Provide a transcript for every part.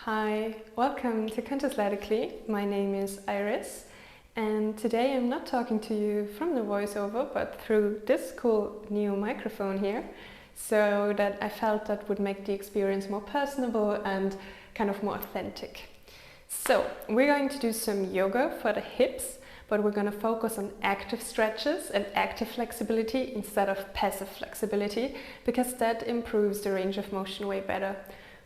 Hi, welcome to Consciously. My name is Iris, and today I'm not talking to you from the voiceover, but through this cool new microphone here, so that I felt that would make the experience more personable and kind of more authentic. So, we're going to do some yoga for the hips, but we're going to focus on active stretches and active flexibility instead of passive flexibility, because that improves the range of motion way better.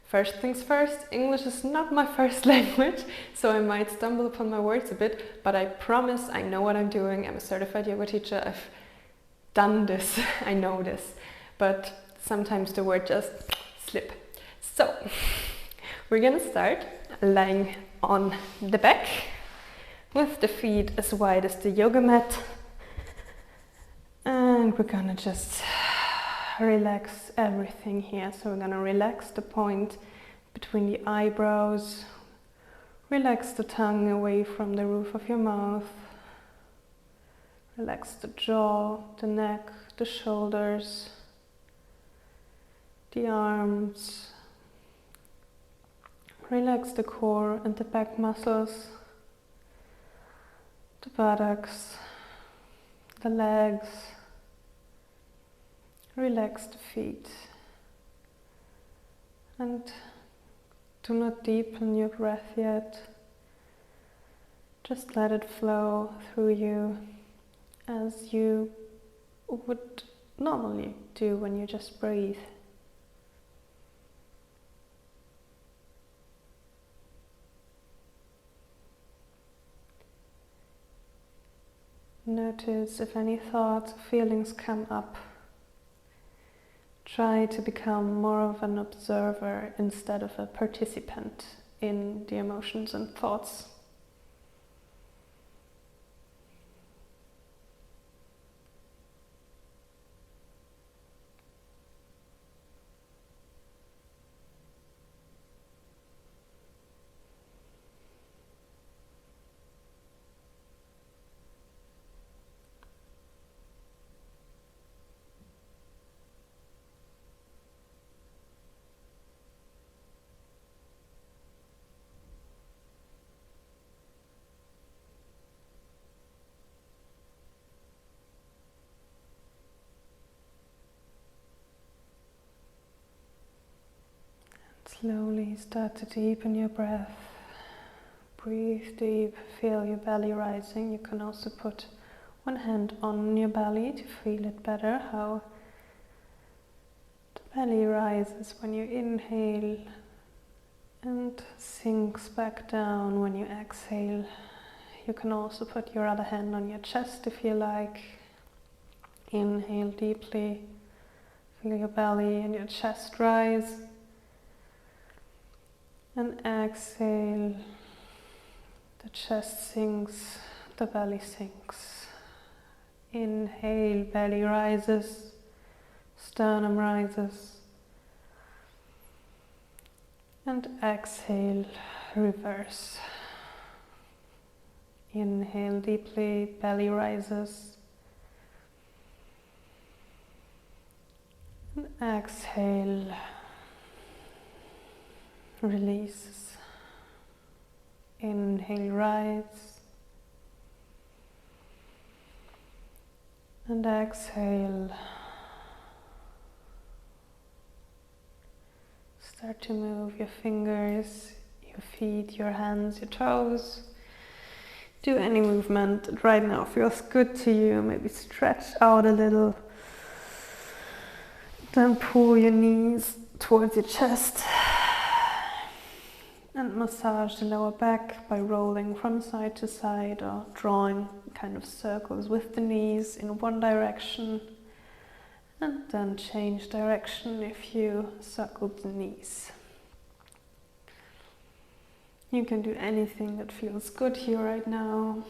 First things first, English is not my first language, so I might stumble upon my words a bit, but I promise I know what I'm doing. I'm a certified yoga teacher. I've done this, I know this, but sometimes the word just slip. So, we're gonna start lying on the back with the feet as wide as the yoga mat, and we're gonna just relax everything here. So we're gonna relax the point between the eyebrows, relax the tongue away from the roof of your mouth, relax the jaw, the neck, the shoulders, the arms, relax the core and the back muscles, the buttocks, the legs. Relax the feet and do not deepen your breath yet. Just let it flow through you as you would normally do when you just breathe. Notice if any thoughts or feelings come up. Try to become more of an observer instead of a participant in the emotions and thoughts. Slowly start to deepen your breath. Breathe deep, feel your belly rising. You can also put one hand on your belly to feel it better, how the belly rises when you inhale and sinks back down when you exhale. You can also put your other hand on your chest if you like. Inhale deeply, feel your belly and your chest rise. And exhale, the chest sinks, the belly sinks. Inhale, belly rises, sternum rises. And exhale, reverse. Inhale deeply, belly rises. And exhale, release. Inhale, rise. And exhale. Start to move your fingers, your feet, your hands, your toes. Do any movement that right now feels good to you. Maybe stretch out a little. Then pull your knees towards your chest. And massage the lower back by rolling from side to side or drawing kind of circles with the knees in one direction, and then change direction if you circled the knees. You can do anything that feels good here right now.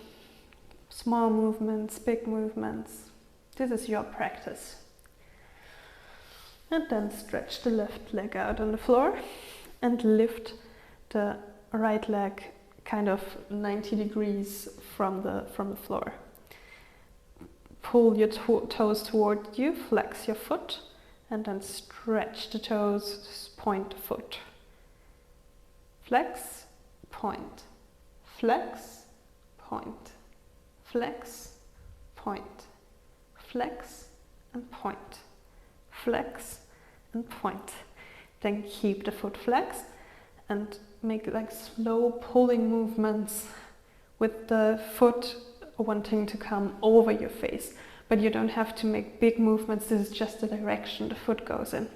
Small movements, big movements. This is your practice. And then stretch the left leg out on the floor and lift the right leg kind of 90 degrees from the floor. Pull your toes toward you, flex your foot, and then stretch the toes, point the foot. flex, point, flex, point, flex, point, flex and point, flex and point. Then keep the foot flexed and make like slow pulling movements with the foot wanting to come over your face. But you don't have to make big movements, this is just the direction the foot goes in.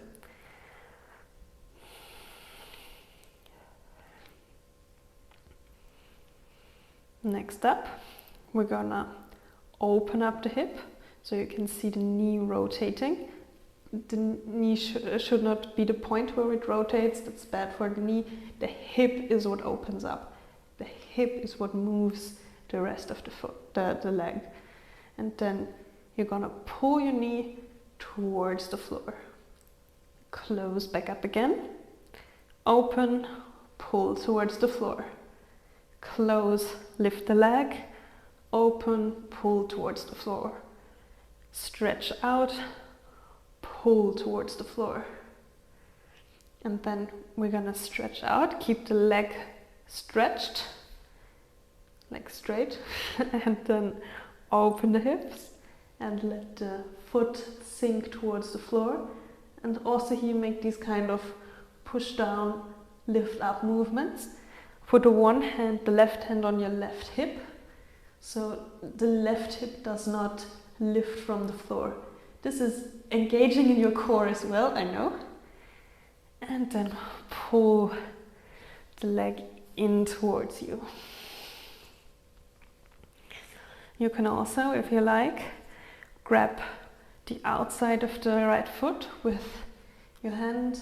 Next up, we're gonna open up the hip so you can see the knee rotating. The knee should not be the point where it rotates, that's bad for the knee. The hip is what opens up. The hip is what moves the rest of the foot, the leg. And then you're gonna pull your knee towards the floor. Close back up again. Open, pull towards the floor. Close, lift the leg. Open, pull towards the floor. Stretch out, pull towards the floor. And then we're gonna stretch out, keep the leg stretched, like straight, and then open the hips and let the foot sink towards the floor. And also here make these kind of push down, lift up movements. Put the one hand, the left hand on your left hip, so the left hip does not lift from the floor. This is engaging in your core as well, I know. And then pull the leg in towards you. You can also, if you like, grab the outside of the right foot with your hand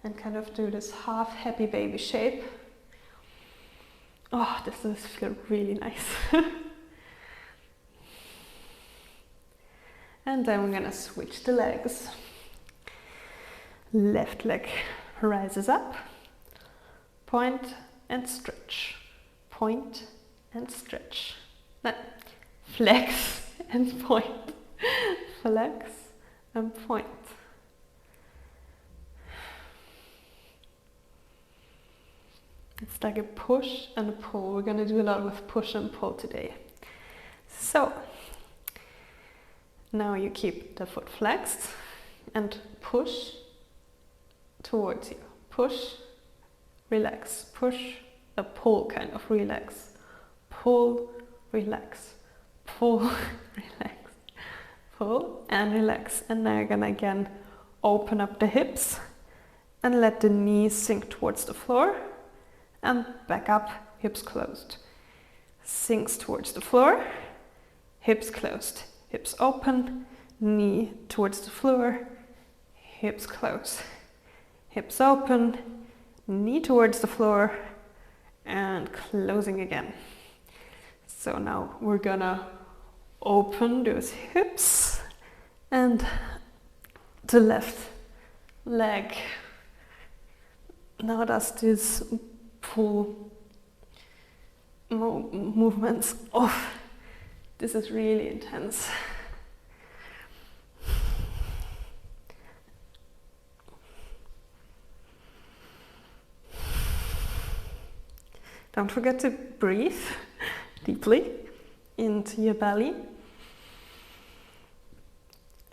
and kind of do this half happy baby shape. Oh, this does feel really nice. And then we're gonna switch the legs. Left leg rises up, point and stretch, point and stretch. Then flex and point, flex and point. It's like a push and a pull. We're gonna do a lot with push and pull today. So, now you keep the foot flexed and push towards you. Push, relax, push, a pull kind of relax. Pull, relax, pull, relax, pull and relax. And now you're gonna again open up the hips and let the knees sink towards the floor and back up, hips closed. Sinks towards the floor, hips closed. Hips open, knee towards the floor, hips close. Hips open, knee towards the floor, and closing again. So now we're gonna open those hips and the left leg now does this pull movements. Oh, this is really intense. Don't forget to breathe deeply into your belly.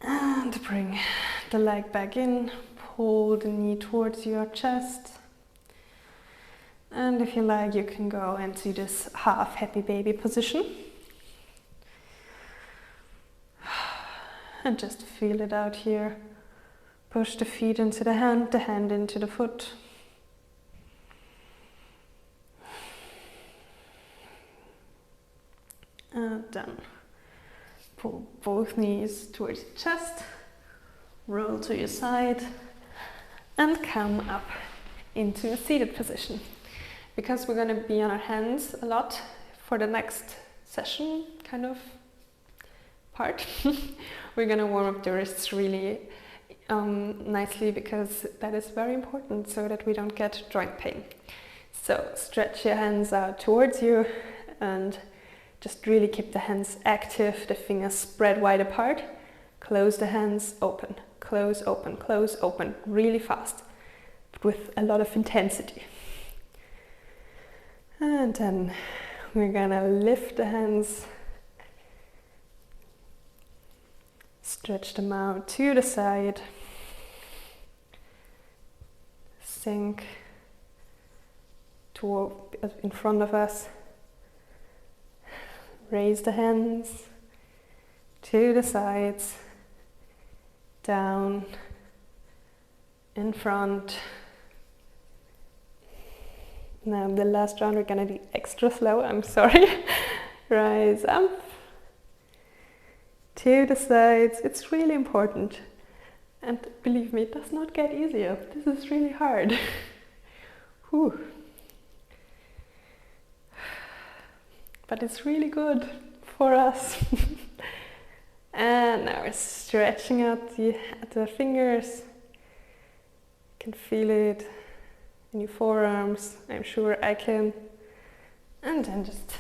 And bring the leg back in, pull the knee towards your chest. And if you like, you can go into this half happy baby position. And just feel it out here. Push the feet into the hand into the foot. And then pull both knees towards your chest, roll to your side, and come up into a seated position. Because we're going to be on our hands a lot for the next session kind of part, we're going to warm up the wrists really nicely, because that is very important so that we don't get joint pain. So stretch your hands out towards you and just really keep the hands active, the fingers spread wide apart. Close the hands, open, close, open, really fast, but with a lot of intensity. And then we're gonna lift the hands, stretch them out to the side, sink toward in front of us, raise the hands to the sides, down, in front. Now the last round we're gonna do extra slow, I'm sorry. Rise up, to the sides. It's really important. And believe me, it does not get easier. This is really hard. Whew. But it's really good for us. And now we're stretching out the fingers. You can feel it in your forearms. I'm sure I can. And then just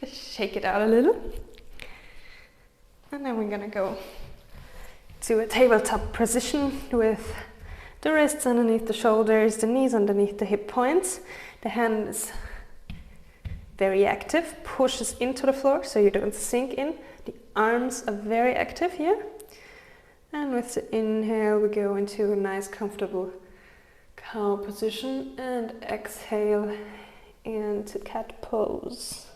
shake it out a little. And then we're gonna go to a tabletop position with the wrists underneath the shoulders, the knees underneath the hip points. The hand is very active, pushes into the floor so you don't sink in. The arms are very active here. And with the inhale, we go into a nice, comfortable cow position, and exhale into cat pose.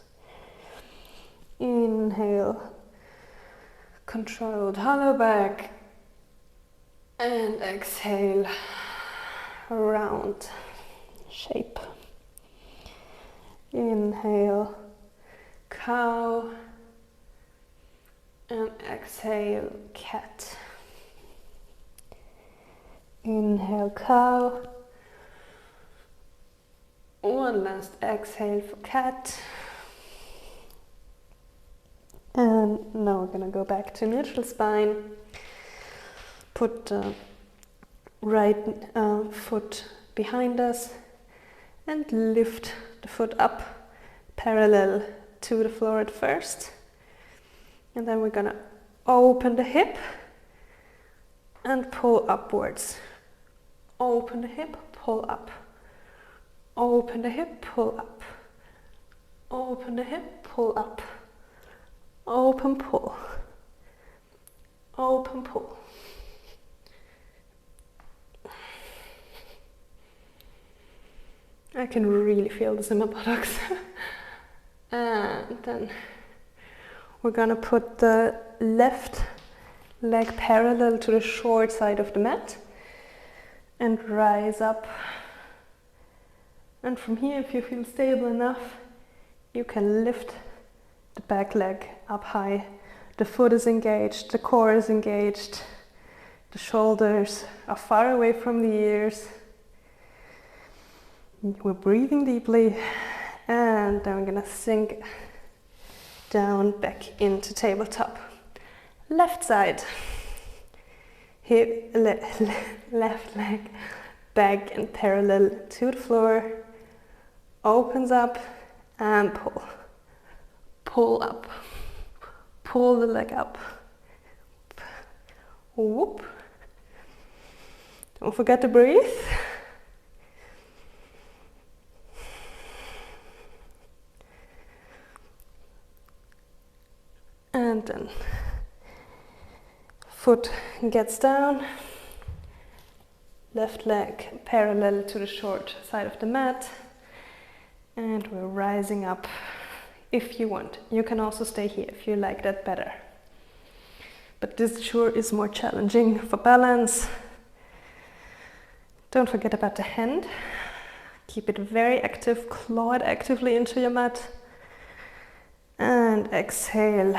Inhale, controlled hollow back, and exhale, round shape. Inhale, cow, and exhale, cat. Inhale, cow. One last exhale for cat. And now we're gonna go back to neutral spine. Put the right foot behind us and lift the foot up parallel to the floor at first. And then we're gonna open the hip and pull upwards. Open the hip, pull up. Open the hip, pull up. Open the hip, pull up. Open, pull. Open, pull. I can really feel this in my buttocks. And then we're gonna put the left leg parallel to the short side of the mat and rise up. And from here, if you feel stable enough, you can lift the back leg up high. The foot is engaged, the core is engaged, the shoulders are far away from the ears. We're breathing deeply, and then we're gonna sink down back into tabletop. Left side, hip, left leg back and parallel to the floor, opens up and pull. Pull up, pull the leg up. Whoop. Don't forget to breathe. And then foot gets down, left leg parallel to the short side of the mat, and we're rising up. If you want, you can also stay here if you like that better. But this sure is more challenging for balance. Don't forget about the hand. Keep it very active, claw it actively into your mat. And exhale,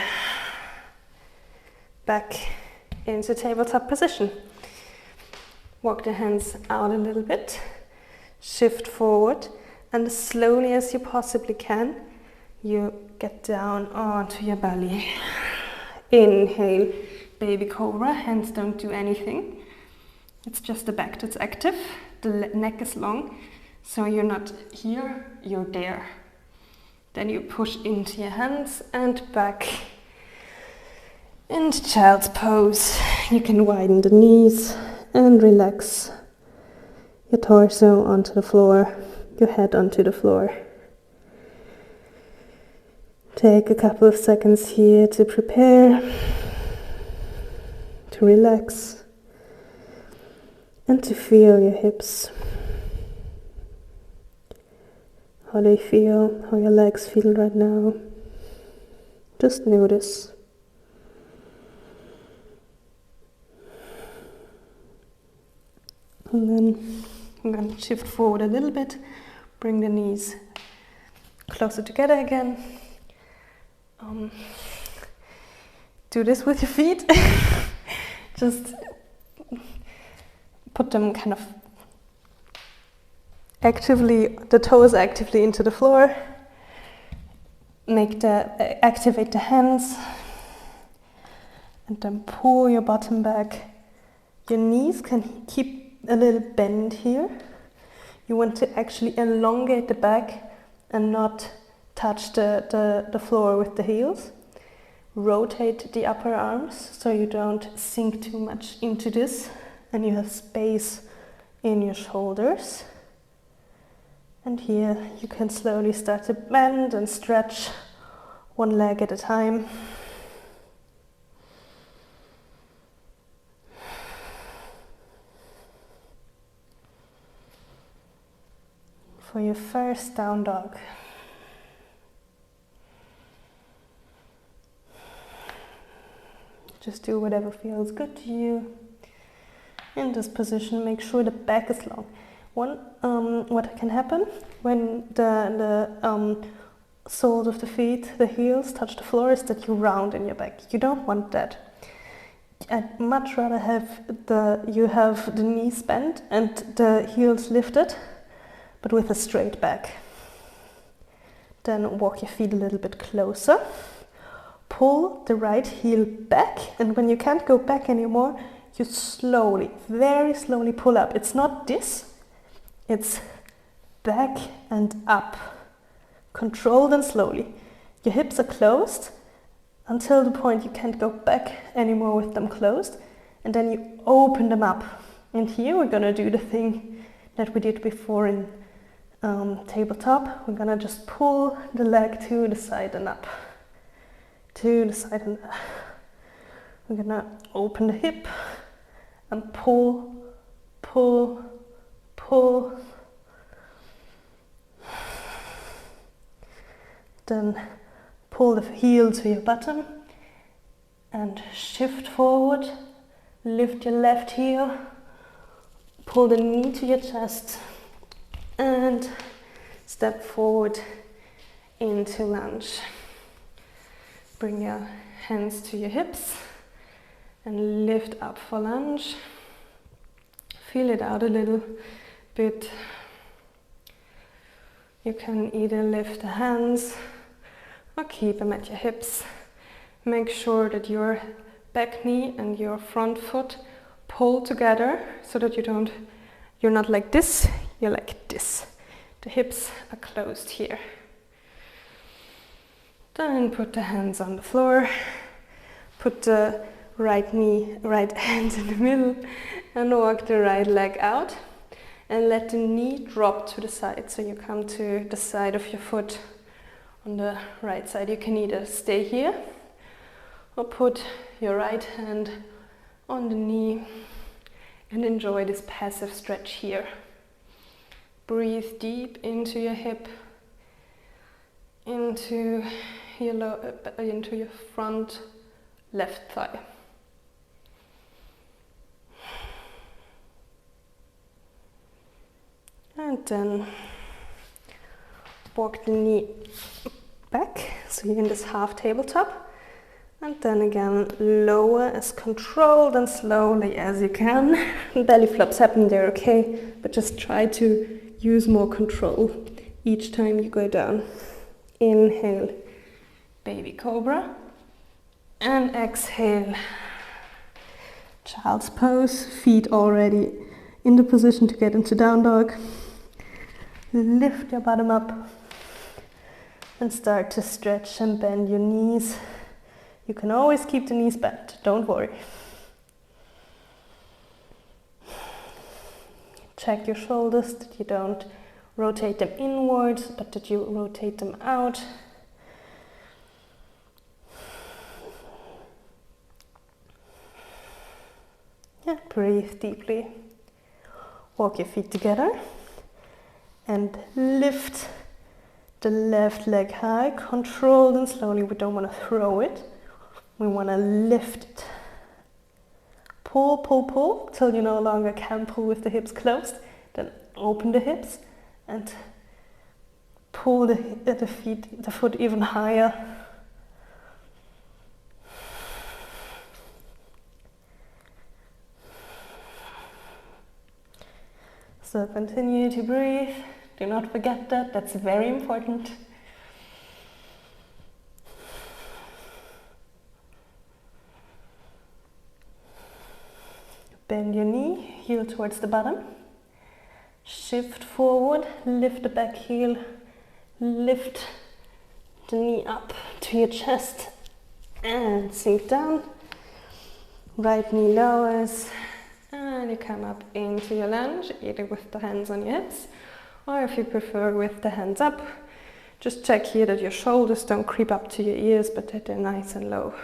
back into tabletop position. Walk the hands out a little bit, shift forward, and as slowly as you possibly can, you get down onto your belly. Inhale, baby cobra, hands don't do anything. It's just the back that's active, the neck is long, so you're not here, you're there. Then you push into your hands and back into child's pose. You can widen the knees and relax your torso onto the floor, your head onto the floor. Take a couple of seconds here to prepare, to relax, and to feel your hips. How they feel, how your legs feel right now. Just notice. And then I'm going to shift forward a little bit, bring the knees closer together again. Do this with your feet. Just put them kind of actively, the toes actively into the floor. Activate the hands. And then pull your bottom back. Your knees can keep a little bend here. You want to actually elongate the back and not touch the floor with the heels. Rotate the upper arms so you don't sink too much into this and you have space in your shoulders. And here you can slowly start to bend and stretch one leg at a time. For your first down dog. Just do whatever feels good to you. In this position, make sure the back is long. What can happen when the soles of the feet, the heels, touch the floor is that you round in your back. You don't want that. I'd much rather you have the knees bent and the heels lifted, but with a straight back. Then walk your feet a little bit closer. Pull the right heel back, and when you can't go back anymore, you slowly, very slowly pull up. It's not this, it's back and up. Controlled and slowly. Your hips are closed until the point you can't go back anymore with them closed, and then you open them up. And here we're gonna do the thing that we did before in tabletop. We're gonna just pull the leg to the side and up. To the side and up. We're gonna open the hip and pull, pull, pull. Then pull the heel to your bottom and shift forward. Lift your left heel. Pull the knee to your chest and step forward into lunge. Bring your hands to your hips and lift up for lunge. Feel it out a little bit. You can either lift the hands or keep them at your hips. Make sure that your back knee and your front foot pull together so that you're not like this, you're like this. The hips are closed here. Then put the hands on the floor, put the right hand in the middle and walk the right leg out and let the knee drop to the side. So you come to the side of your foot on the right side. You can either stay here or put your right hand on the knee and enjoy this passive stretch here. Breathe deep into your hip, into your front left thigh. And then walk the knee back, so you're in this half tabletop. And then again, lower as controlled and slowly as you can. Belly flops happen, they're okay, but just try to use more control each time you go down. Inhale, baby cobra, and exhale, child's pose. Feet already in the position to get into down dog. Lift your bottom up and start to stretch and bend your knees. You can always keep the knees bent, don't worry. Check your shoulders, that you don't rotate them inwards, but that you rotate them out. And breathe deeply. Walk your feet together and lift the left leg high, controlled and slowly. We don't want to throw it. We want to lift it. Pull, pull, pull till you no longer can pull with the hips closed. Then open the hips and pull the foot even higher. So continue to breathe. Do not forget that. That's very important. Bend your knee, heel towards the bottom. Shift forward, lift the back heel, lift the knee up to your chest and sink down. Right knee lowers and you come up into your lunge, either with the hands on your hips or if you prefer with the hands up. Just check here that your shoulders don't creep up to your ears but that they're nice and low.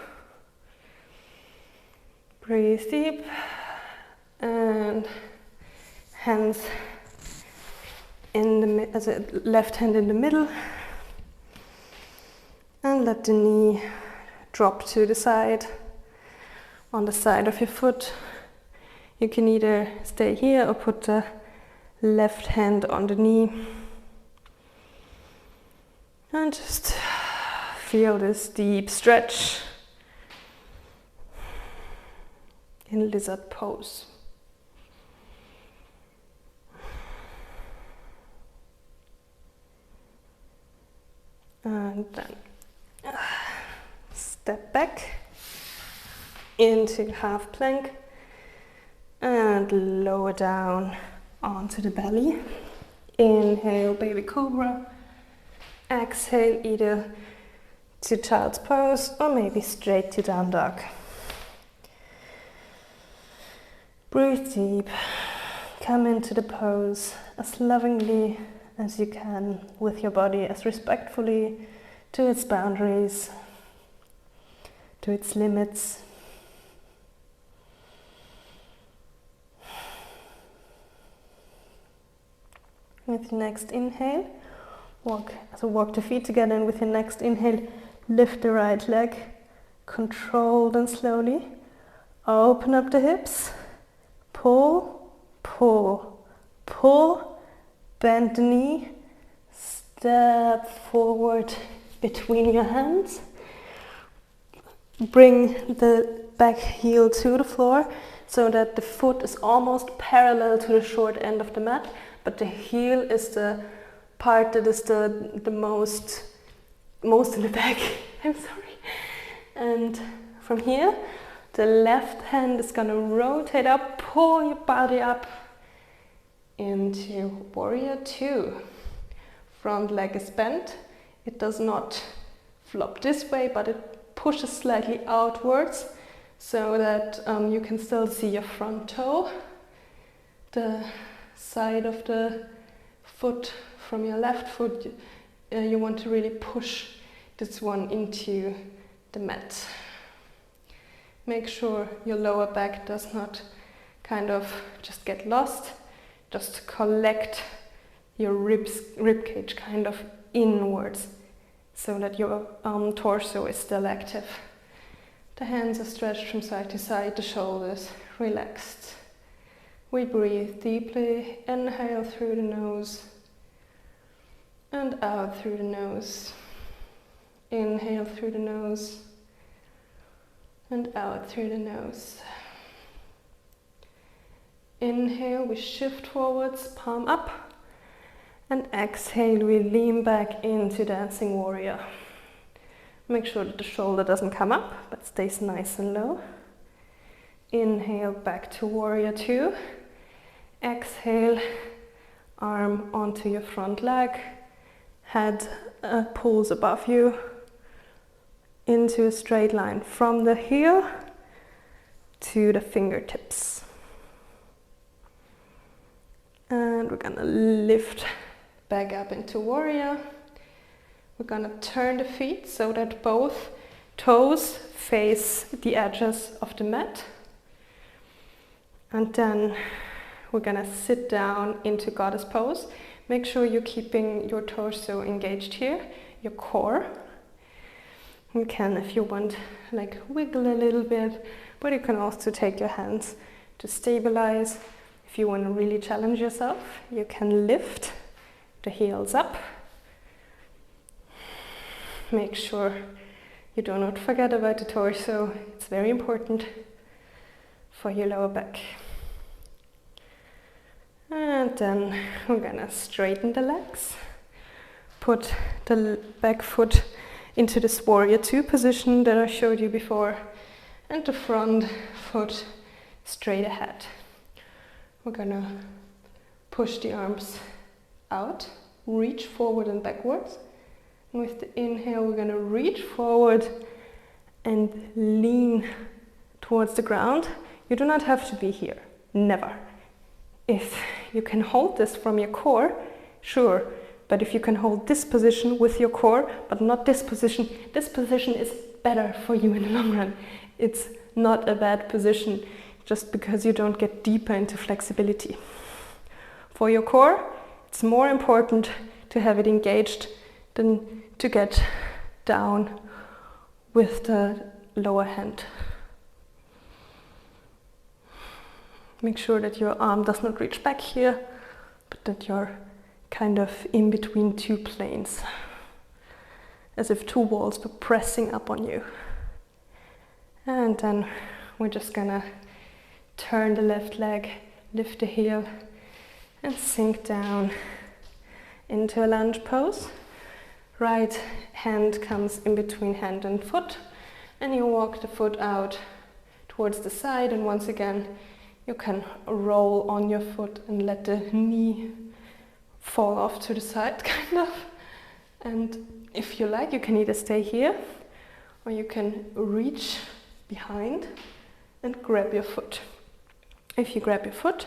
Breathe deep. And hands in the left hand in the middle, and let the knee drop to the side, on the side of your foot. You can either stay here or put the left hand on the knee, and just feel this deep stretch in lizard pose. And then step back into half plank and lower down onto the belly. Inhale, baby cobra. Exhale, either to child's pose or maybe straight to down dog. Breathe deep. Come into the pose as lovingly as you can with your body, as respectfully to its boundaries, to its limits. With your next inhale, walk the feet together, and with your next inhale, lift the right leg, controlled and slowly. Open up the hips, pull, pull, pull. Bend the knee, step forward between your hands. Bring the back heel to the floor so that the foot is almost parallel to the short end of the mat, but the heel is the part that is the most in the back. I'm sorry. And from here, the left hand is going to rotate up, pull your body up into warrior two. Front leg is bent. It does not flop this way, but it pushes slightly outwards so that you can still see your front toe. The side of the foot from your left foot, you want to really push this one into the mat. Make sure your lower back does not kind of just get lost. Just collect your rib cage kind of inwards so that your torso is still active. The hands are stretched from side to side, the shoulders relaxed. We breathe deeply, inhale through the nose and out through the nose. Inhale through the nose and out through the nose. Inhale, we shift forwards, palm up, and exhale, we lean back into dancing warrior. Make sure that the shoulder doesn't come up, but stays nice and low. Inhale, back to warrior two. Exhale, arm onto your front leg, head pulls above you into a straight line from the heel to the fingertips. And we're gonna lift back up into warrior. We're gonna turn the feet so that both toes face the edges of the mat. And then we're gonna sit down into goddess pose. Make sure you're keeping your torso engaged here, your core. You can, if you want, like wiggle a little bit, but you can also take your hands to stabilize. If you want to really challenge yourself, you can lift the heels up. Make sure you do not forget about the torso. It's very important for your lower back. And then we're gonna straighten the legs. Put the back foot into this warrior two position that I showed you before, and the front foot straight ahead. We're gonna push the arms out, reach forward and backwards. And with the inhale, we're gonna reach forward and lean towards the ground. You do not have to be here, never. If you can hold this from your core, sure. But if you can hold this position with your core, but not this position is better for you in the long run. It's not a bad position just because you don't get deeper into flexibility. For your core, it's more important to have it engaged than to get down with the lower hand. Make sure that your arm does not reach back here, but that you're kind of in between two planes, as if two walls were pressing up on you. And then we're just gonna turn the left leg, lift the heel, and sink down into a lunge pose. Right hand comes in between hand and foot, and you walk the foot out towards the side, and once again you can roll on your foot and let the knee fall off to the side, kind of. And if you like, you can either stay here or you can reach behind and grab your foot. If you grab your foot,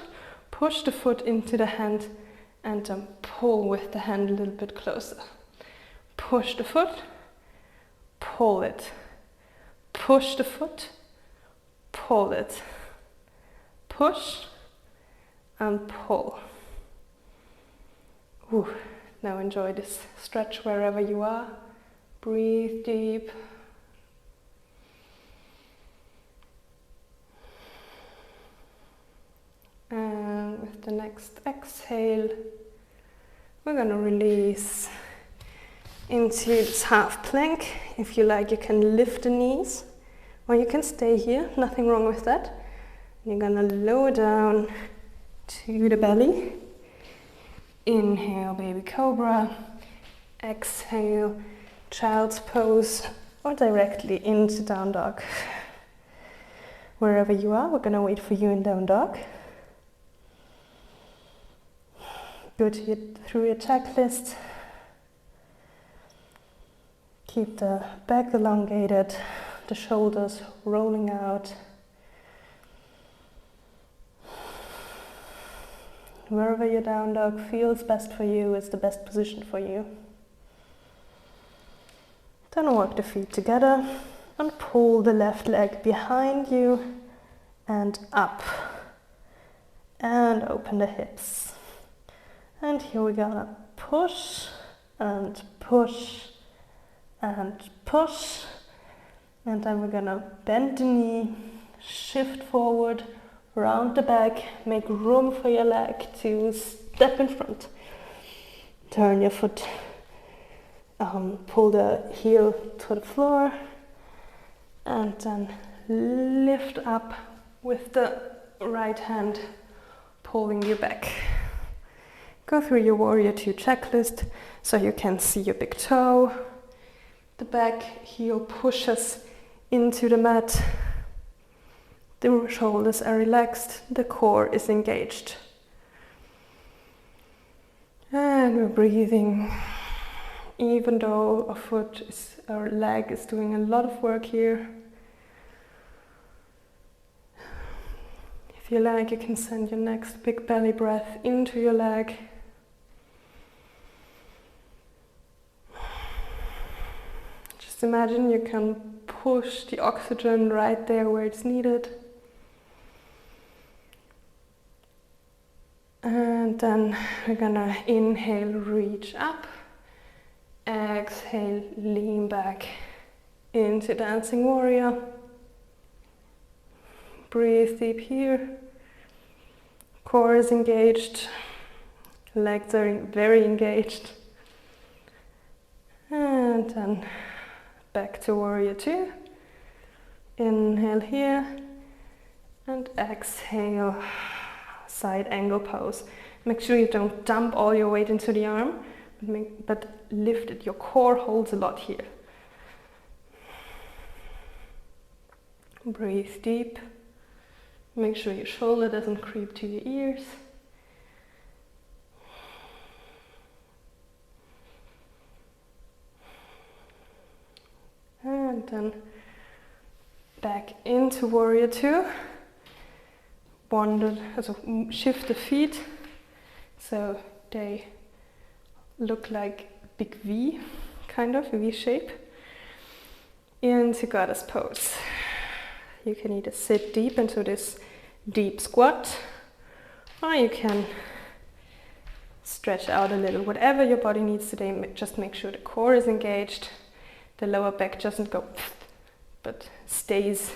push the foot into the hand and pull with the hand a little bit closer. Push the foot, pull it. Push the foot, pull it. Push and pull. Ooh, now enjoy this stretch wherever you are. Breathe deep. And with the next exhale, we're going to release into this half plank. If you like, you can lift the knees, or you can stay here, nothing wrong with that. You're going to lower down to the belly. Inhale, baby cobra. Exhale, child's pose, or directly into down dog. Wherever you are, we're going to wait for you in down dog. Go through your checklist. Keep the back elongated, the shoulders rolling out. Wherever your down dog feels best for you is the best position for you. Then walk the feet together and pull the left leg behind you and up. And open the hips. And here we're gonna push and push and push. And then we're gonna bend the knee, shift forward, round the back, make room for your leg to step in front. Turn your foot, pull the heel to the floor, and then lift up with the right hand, pulling you back. Go through your warrior two checklist so you can see your big toe. The back heel pushes into the mat. The shoulders are relaxed, the core is engaged. And we're breathing. Even though our leg is doing a lot of work here. If you like, you can send your next big belly breath into your leg. Just imagine you can push the oxygen right there where it's needed. And then we're gonna inhale, reach up. Exhale, lean back into Dancing Warrior. Breathe deep here. Core is engaged. Legs are very engaged. And then back to Warrior 2. Inhale here. And exhale, side angle pose. Make sure you don't dump all your weight into the arm, but lift it. Your core holds a lot here. Breathe deep. Make sure your shoulder doesn't creep to your ears. And then back into Warrior 2. Shift the feet so they look like big V, kind of a V shape, into Goddess Pose. You can either sit deep into this deep squat, or you can stretch out a little, whatever your body needs today. Just make sure the core is engaged, the lower back doesn't go, but stays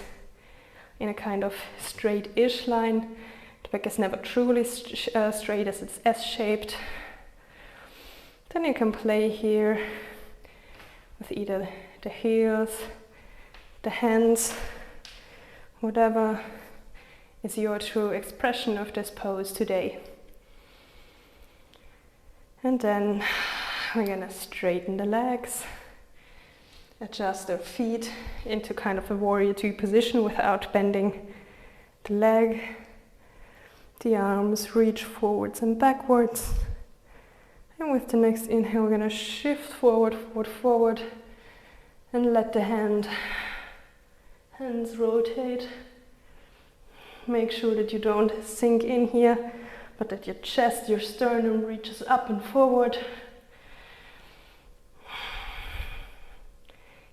in a kind of straight-ish line. The back is never truly straight as it's S-shaped. Then you can play here with either the heels, the hands, whatever is your true expression of this pose today. And then we're gonna straighten the legs, adjust the feet into kind of a Warrior 2 position without bending the leg. The arms reach forwards and backwards. And with the next inhale, we're gonna shift forward, forward, forward, and let the hands rotate. Make sure that you don't sink in here, but that your chest, your sternum reaches up and forward.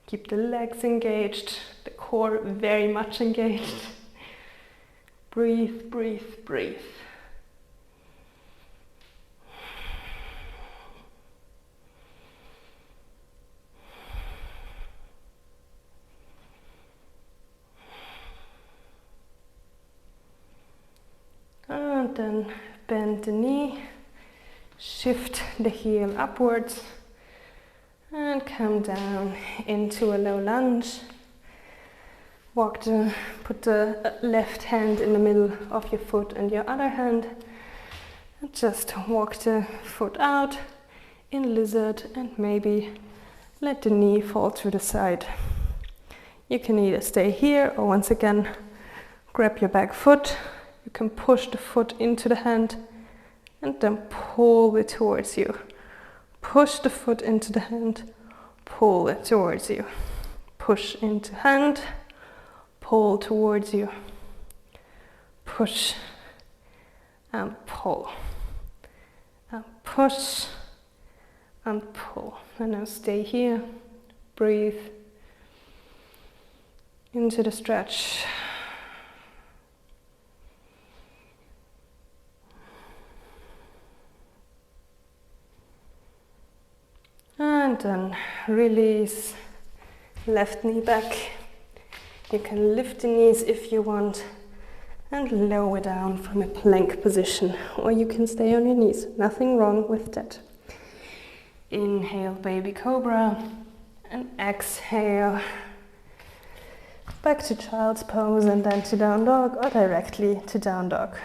Keep the legs engaged, the core very much engaged. Breathe, breathe, breathe. And then bend the knee, shift the heel upwards, and come down into a low lunge. Put the left hand in the middle of your foot and your other hand, and just walk the foot out in lizard, and maybe let the knee fall to the side. You can either stay here or once again grab your back foot. You can push the foot into the hand and then pull it towards you. Push the foot into the hand, pull it towards you. Push into hand, pull towards you. Push and pull. And push and pull. And now stay here. Breathe into the stretch. And then release, left knee back. You can lift the knees if you want and lower down from a plank position, or you can stay on your knees. Nothing wrong with that. Inhale, baby cobra, and exhale. Back to child's pose and then to down dog, or directly to down dog.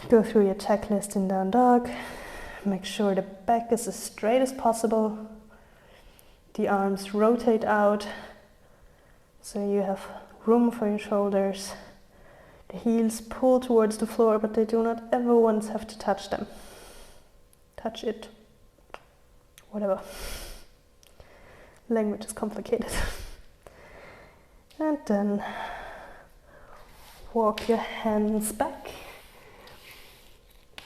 Go through your checklist in down dog. Make sure the back is as straight as possible. The arms rotate out so you have room for your shoulders. The heels pull towards the floor, but they do not ever once have to touch them. Touch it. Whatever. Language is complicated. And then walk your hands back.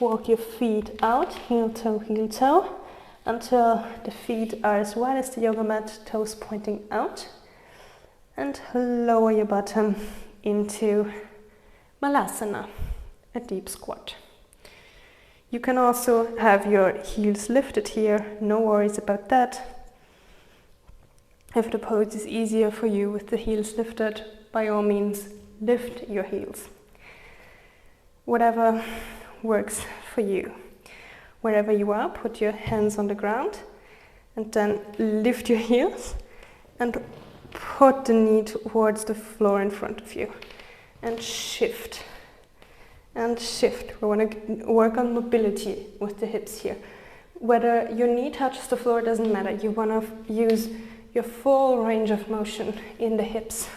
Walk your feet out, heel toe, until the feet are as wide as the yoga mat, toes pointing out. And lower your bottom into Malasana, a deep squat. You can also have your heels lifted here, no worries about that. If the pose is easier for you with the heels lifted, by all means, lift your heels. Whatever works for you. Wherever you are, put your hands on the ground and then lift your heels and put the knee towards the floor in front of you and shift. And shift. We want to work on mobility with the hips here. Whether your knee touches the floor doesn't matter. You want to use your full range of motion in the hips.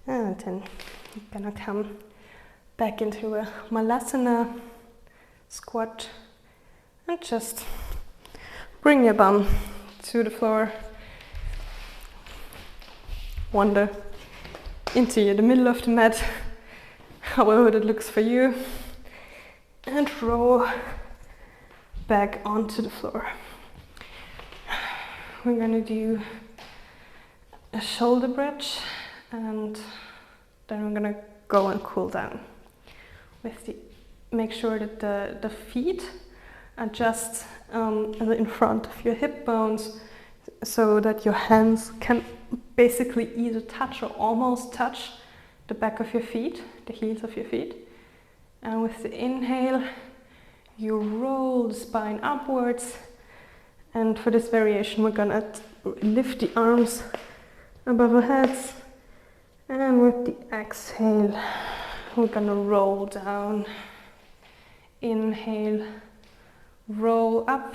And then you're gonna come back into a Malasana squat and just bring your bum to the floor. Wander into the middle of the mat, however that looks for you, and roll back onto the floor. We're gonna do a shoulder bridge, and then we're gonna go and cool down. Make sure that the feet are just in front of your hip bones, so that your hands can basically either touch or almost touch the back of your feet, the heels of your feet. And with the inhale, you roll the spine upwards. And for this variation, we're gonna lift the arms above our heads. And with the exhale, we're gonna roll down. Inhale, roll up,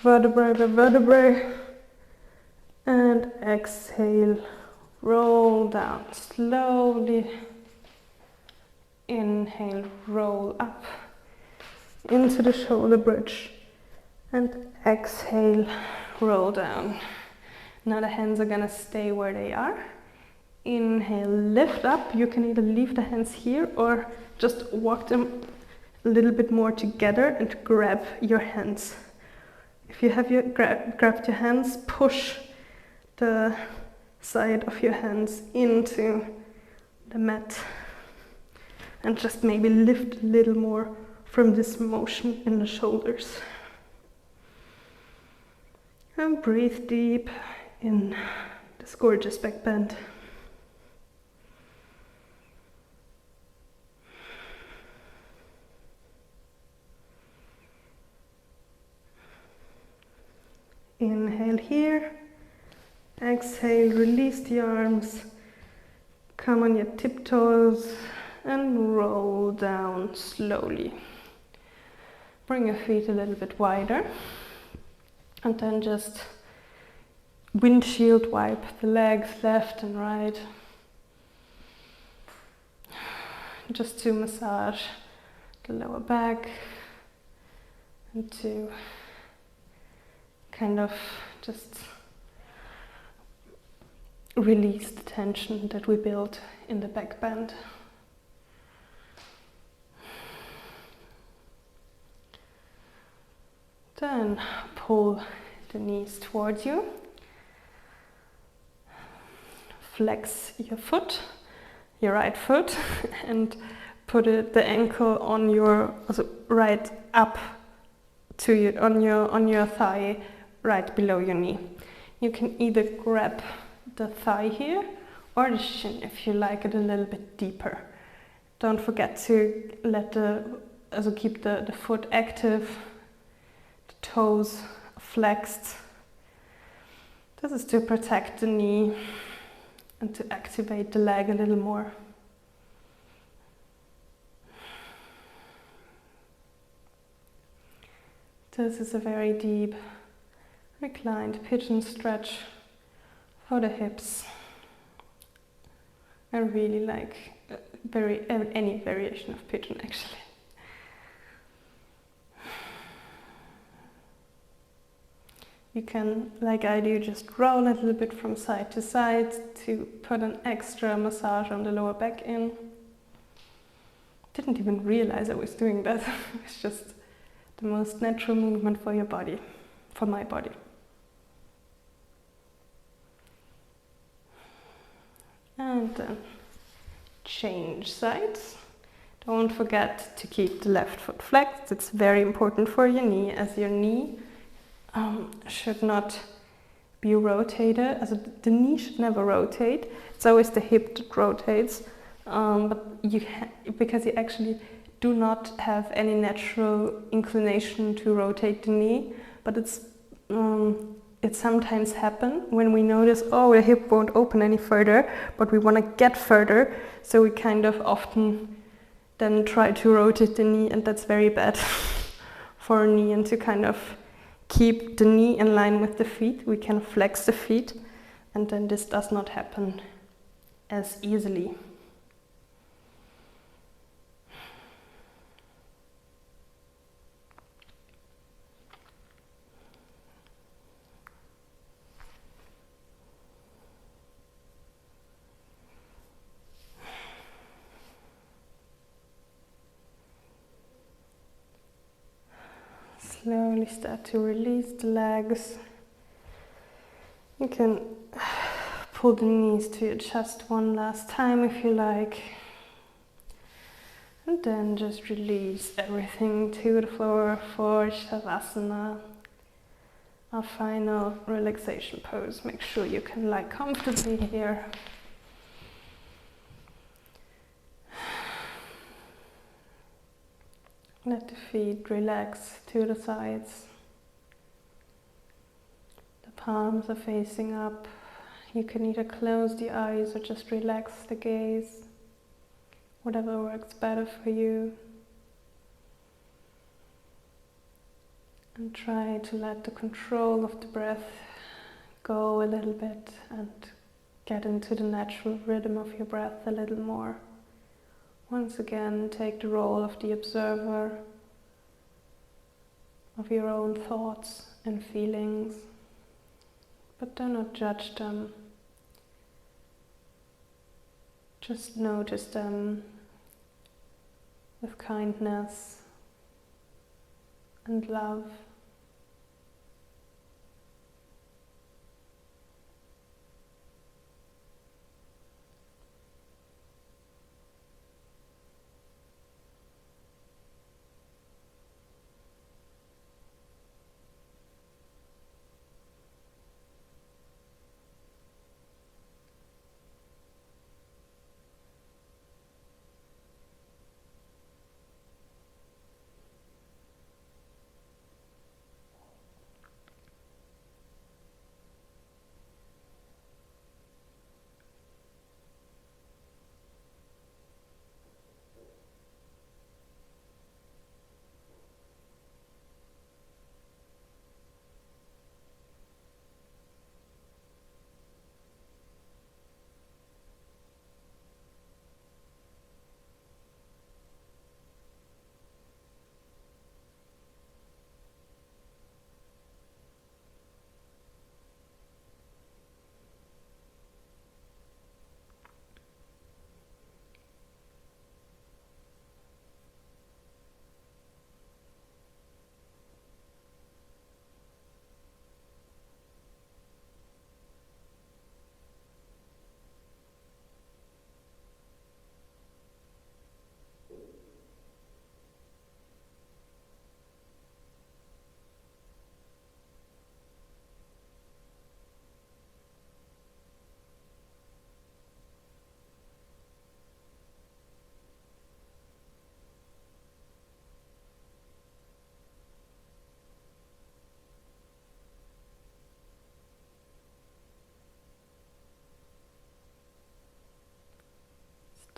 vertebrae by vertebrae. And exhale, roll down slowly. Inhale, roll up into the shoulder bridge. And exhale, roll down. Now the hands are gonna stay where they are. Inhale, lift up. You can either leave the hands here or just walk them a little bit more together and grab your hands. If you have grabbed your hands, push the side of your hands into the mat and just maybe lift a little more from this motion in the shoulders. And breathe deep in this gorgeous back bend. Inhale here. Exhale, release the arms, come on your tiptoes and roll down slowly. Bring your feet a little bit wider and then just windshield wipe the legs left and right, just to massage the lower back and to kind of just release the tension that we build in the back bend. Then pull the knees towards you. Flex your foot, your right foot, and put the ankle on your right up to your on your thigh, right below your knee. You can either grab the thigh here or the shin if you like it a little bit deeper. Don't forget to keep the foot active, the toes flexed. This is to protect the knee and to activate the leg a little more. This is a very deep reclined pigeon stretch for the hips. I really like any variation of pigeon actually. You can, like I do, just roll a little bit from side to side to put an extra massage on the lower back in. Didn't even realize I was doing that. It's just the most natural movement for your body, for my body. And then change sides. Don't forget to keep the left foot flexed. It's very important for your knee, as your knee should not be rotated. The knee should never rotate. It's always the hip that rotates, but because you actually do not have any natural inclination to rotate the knee, but it sometimes happens when we notice, oh, the hip won't open any further, but we want to get further, so we kind of often then try to rotate the knee, and that's very bad for a knee. And to kind of keep the knee in line with the feet, we can flex the feet, and then this does not happen as easily. Slowly start to release the legs. You can pull the knees to your chest one last time if you like. And then just release everything to the floor for Shavasana, our final relaxation pose. Make sure you can lie comfortably here. Let the feet relax to the sides. The palms are facing up. You can either close the eyes or just relax the gaze. Whatever works better for you. And try to let the control of the breath go a little bit and get into the natural rhythm of your breath a little more. Once again, take the role of the observer of your own thoughts and feelings, but do not judge them. Just notice them with kindness and love.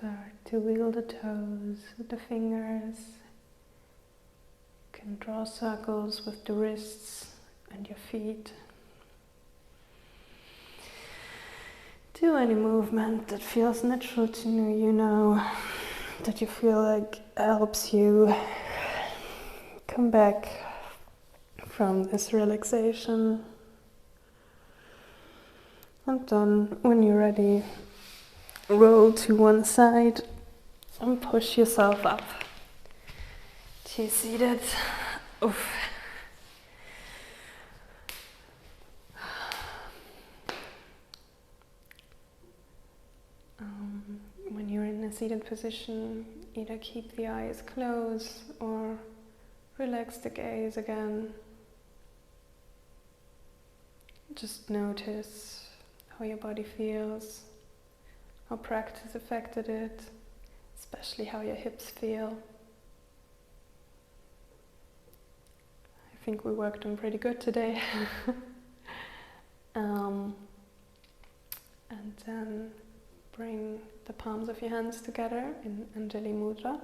Start to wiggle the toes with the fingers. You can draw circles with the wrists and your feet. Do any movement that feels natural to you now, that you feel like helps you come back from this relaxation. And then, when you're ready, roll to one side and push yourself up to seated Oof. When you're in a seated position, either keep the eyes closed or relax the gaze again. Just notice how your body feels, how practice affected it, especially how your hips feel. I think we worked on pretty good today. And then bring the palms of your hands together in Anjali Mudra.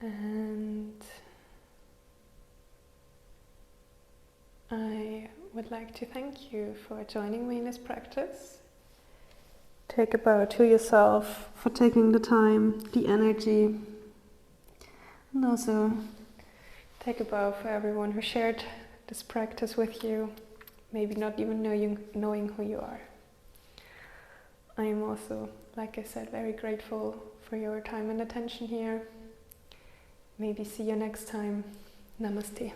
And I would like to thank you for joining me in this practice. Take a bow to yourself for taking the time, the energy, and also take a bow for everyone who shared this practice with you, maybe not even knowing who you are. I am also, like I said, very grateful for your time and attention here. Maybe see you next time. Namaste.